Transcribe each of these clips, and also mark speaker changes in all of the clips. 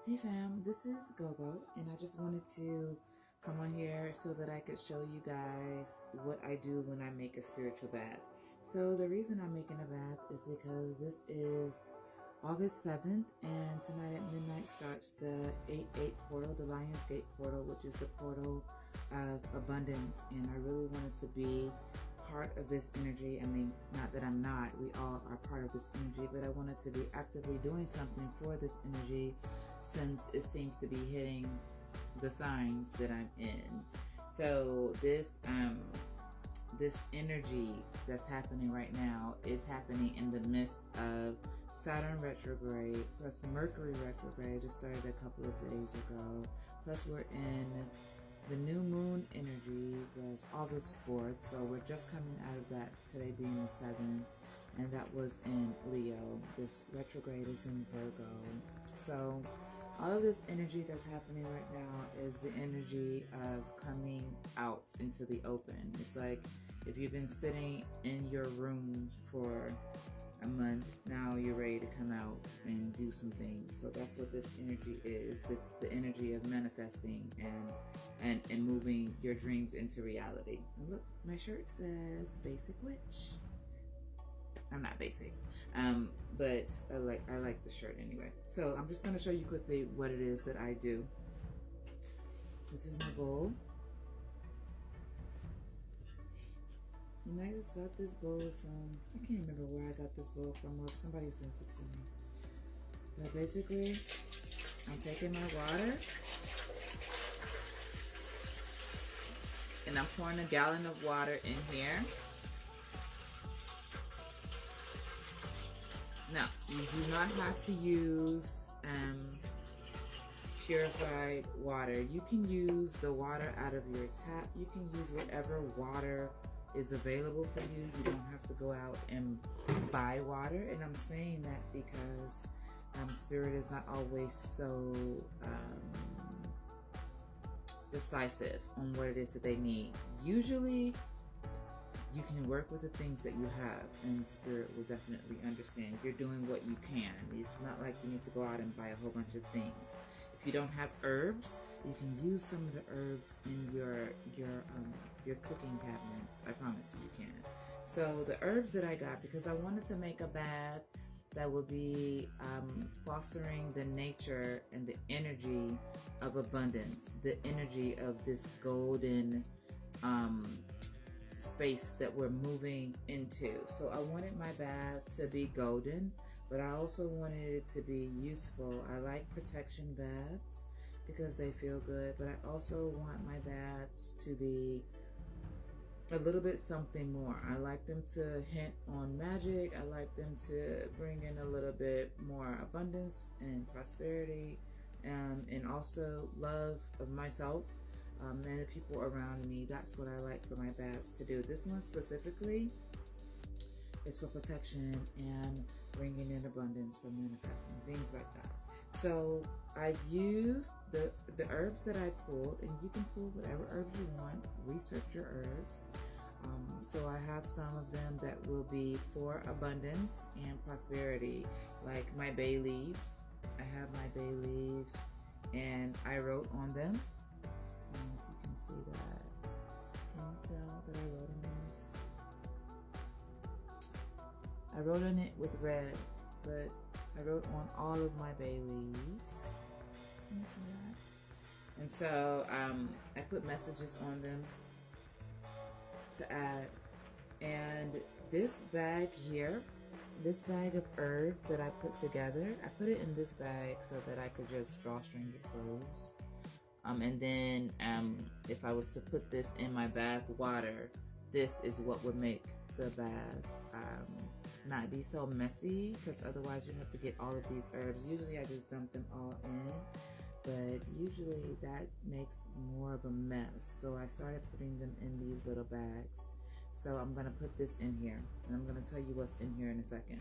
Speaker 1: Hey fam, this is Gogo, and I just wanted to come on here so that I could show you guys what I do when I make a spiritual bath. So the reason I'm making a bath is because this is August 7th, and tonight at midnight starts the 8-8 portal, the Lionsgate portal, which is the portal of abundance, and I really wanted to be part of this energy. I mean, not that I'm not, we all are part of this energy, but I wanted to be actively doing something for this energy since it seems to be hitting the signs that I'm in. So this energy that's happening right now is happening in the midst of Saturn retrograde plus Mercury retrograde. Just started a couple of days ago. Plus we're in the new moon energy was August 4th, so we're just coming out of that, today being the 7th, and that was in Leo. This retrograde is in Virgo. So all of this energy that's happening right now is the energy of coming out into the open. It's like if you've been sitting in your room for a month, now you're ready to come out and do some things. So that's what this energy is. This the energy of manifesting and moving your dreams into reality. And look, my shirt says Basic Witch. I'm not basic, but I like the shirt anyway. So I'm just gonna show you quickly what it is that I do. This is my bowl. And I just got this bowl from, I can't remember where I got this bowl from, or if somebody sent it to me. But basically, I'm taking my water and I'm pouring a gallon of water in here. Now, you do not have to use purified water. You can use the water out of your tap. You can use whatever water is available for you. You don't have to go out and buy water. And I'm saying that because Spirit is not always so decisive on what it is that they need. Usually, you can work with the things that you have, and Spirit will definitely understand. You're doing what you can. It's not like you need to go out and buy a whole bunch of things. If you don't have herbs, you can use some of the herbs in your cooking cabinet. I promise you can. So the herbs that I got, because I wanted to make a bath that would be fostering the nature and the energy of abundance, the energy of this golden space that we're moving into. So I wanted my bath to be golden, but I also wanted it to be useful. I like protection baths because they feel good, but I also want my baths to be a little bit something more. I like them to hint on magic. I like them to bring in a little bit more abundance and prosperity, and also love of myself and the people around me. That's what I like for my baths to do. This one specifically is for protection and bringing in abundance, for manifesting, things like that. So I've used the herbs that I pulled, and you can pull whatever herbs you want. Research your herbs. So I have some of them that will be for abundance and prosperity, like my bay leaves. I have my bay leaves, and I wrote on them. You can see that. Can you tell that I wrote on this? I wrote on it with red, but I wrote on all of my bay leaves. Can you see that? And so I put messages on them to add. And this bag here, this bag of herbs that I put together, I put it in this bag so that I could just drawstring it close. And then if I was to put this in my bath water, this is what would make the bath not be so messy, because otherwise you have to get all of these herbs. Usually I just dump them all in, but usually that makes more of a mess. So I started putting them in these little bags. So I'm going to put this in here, and I'm going to tell you what's in here in a second.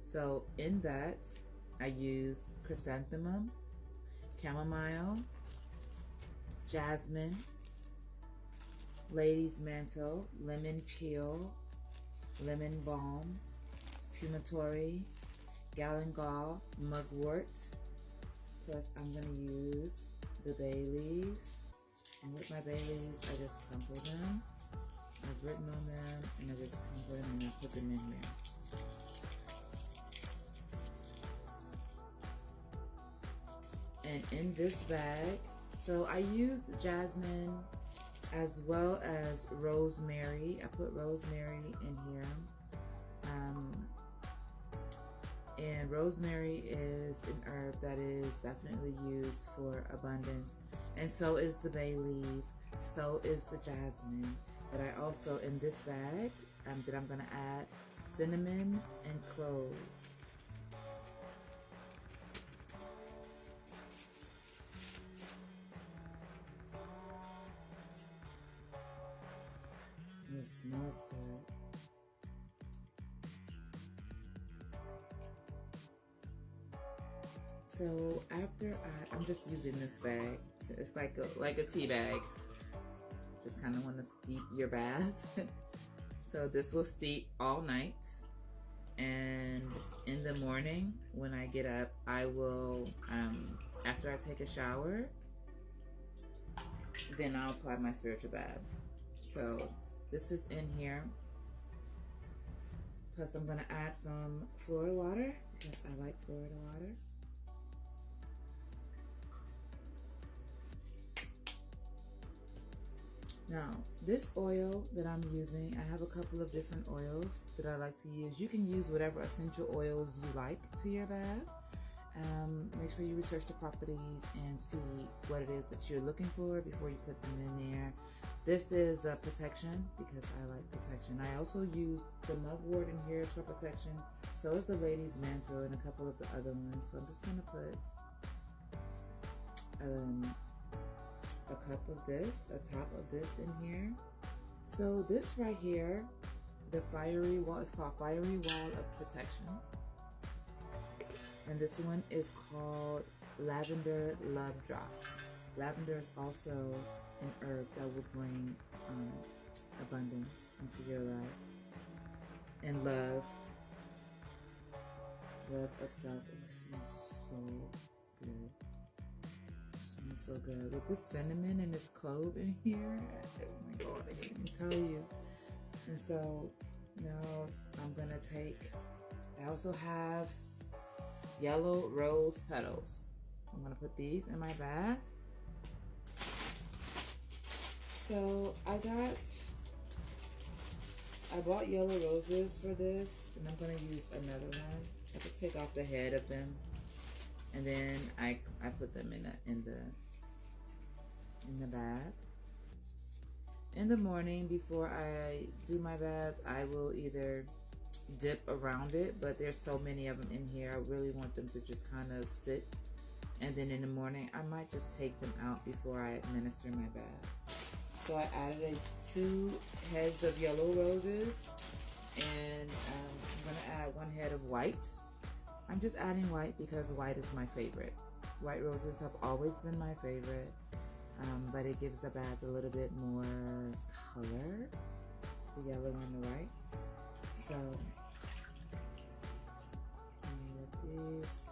Speaker 1: So in that, I used chrysanthemums, chamomile, jasmine, lady's mantle, lemon peel, lemon balm, fumitory, galangal, mugwort, Plus, I'm going to use the bay leaves. And with my bay leaves, I just crumple them. I've written on them, and I just crumple them and I put them in here. And in this bag, so I used jasmine as well as rosemary. I put rosemary in here. And rosemary is an herb that is definitely used for abundance. And so is the bay leaf, so is the jasmine. But I also, in this bag, that I'm gonna add cinnamon and clove. It smells good. So after I'm just using this bag. It's like a tea bag. Just kind of want to steep your bath. So this will steep all night. And in the morning when I get up, I will, after I take a shower, then I'll apply my spiritual bath. So this is in here. Plus I'm gonna add some Florida water because I like Florida water. Now, this oil that I'm using, I have a couple of different oils that I like to use. You can use whatever essential oils you like to your bath. Make sure you research the properties and see what it is that you're looking for before you put them in there. This is protection because I like protection. I also use the mugwort in here for protection. So is the lady's mantle and a couple of the other ones. So I'm just going to put a cup of this, a top of this in here. So this right here, the fiery wall, is called Fiery Wall of Protection. And this one is called Lavender Love Drops. Lavender is also an herb that will bring abundance into your life. And love of self. It smells so good. So good with this cinnamon and this clove in here. Oh my god, I can't even tell you. And so now I'm gonna take, I also have yellow rose petals. So I'm gonna put these in my bath. So I bought yellow roses for this, and I'm gonna use another one. I just take off the head of them, and then I put them in the bath. In the morning before I do my bath, I will either dip around it, but there's so many of them in here, I really want them to just kind of sit. And then in the morning, I might just take them out before I administer my bath. So I added 2 heads of yellow roses, and I'm gonna add 1 head of white. I'm just adding white because white is my favorite. White roses have always been my favorite, but it gives the bath a little bit more color, the yellow and the white. So, with these,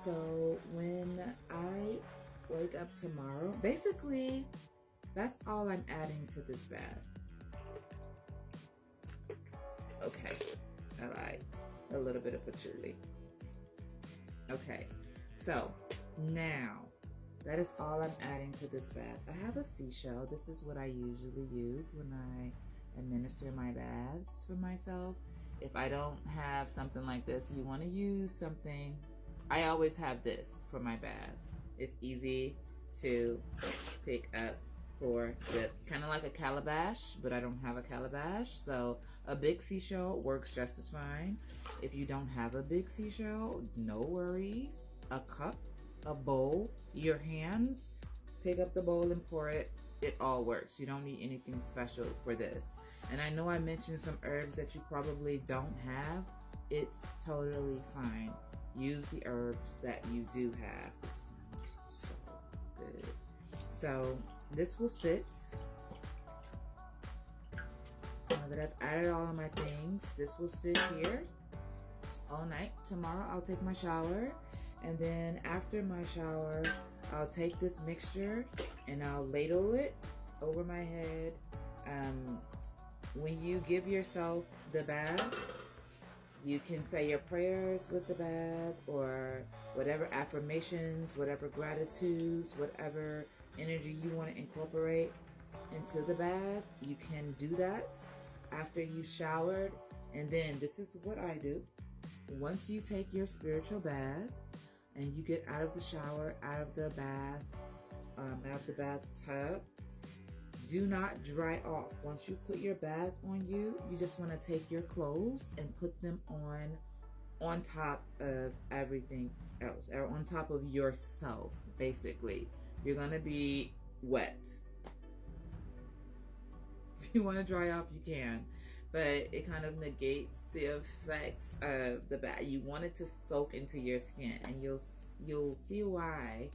Speaker 1: So when I wake up tomorrow, basically that's all I'm adding to this bath. Okay, I lied. A little bit of patchouli. Okay, so now that is all I'm adding to this bath. I have a seashell. This is what I usually use when I administer my baths for myself. If I don't have something like this, you want to use something. I always have this for my bath. It's easy to pick up for the kind of like a calabash, but I don't have a calabash, so a big seashell works just as fine. If you don't have a big seashell, no worries. A cup, a bowl, your hands, pick up the bowl and pour it. It all works. You don't need anything special for this. And I know I mentioned some herbs that you probably don't have. It's totally fine. use the herbs that you do have. This smells so good. So this will sit. Now that I've added all of my things, this will sit here all night. Tomorrow I'll take my shower, and then after my shower I'll take this mixture and I'll ladle it over my head. When you give yourself the bath, you can say your prayers with the bath, or whatever affirmations, whatever gratitudes, whatever energy you want to incorporate into the bath. You can do that after you've showered. And then this is what I do. Once you take your spiritual bath and you get out of the shower, out of the bathtub, do not dry off. Once you've put your bath on you, you just want to take your clothes and put them on top of everything else, or on top of yourself, basically. You're gonna be wet. If you want to dry off, you can, but it kind of negates the effects of the bath. You want it to soak into your skin, and you'll see why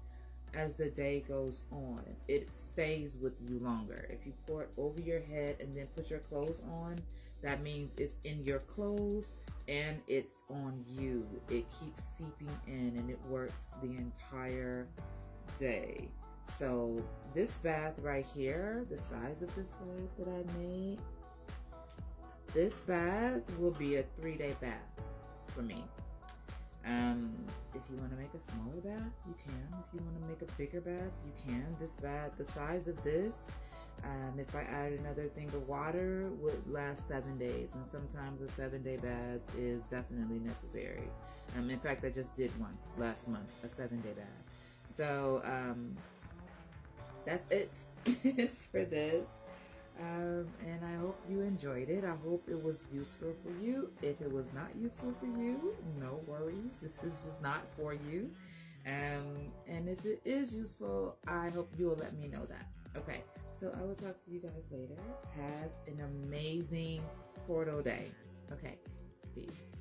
Speaker 1: as the day goes on. It stays with you longer. If you pour it over your head and then put your clothes on, that means it's in your clothes and it's on you. It keeps seeping in and it works the entire day. So this bath right here, the size of this bath that I made, this bath will be a 3-day bath for me. If you want to make a smaller bath, you can. If you want to make a bigger bath, you can. This bath, the size of this, if I add another thing of water, would last 7 days. And sometimes a 7-day bath is definitely necessary. In fact, I just did one last month, a 7-day bath. So that's it for this. And I hope you enjoyed it. I hope it was useful for you. If it was not useful for you, no worries. This is just not for you. And if it is useful, I hope you will let me know that. Okay, so I will talk to you guys later. Have an amazing portal day. Okay, peace.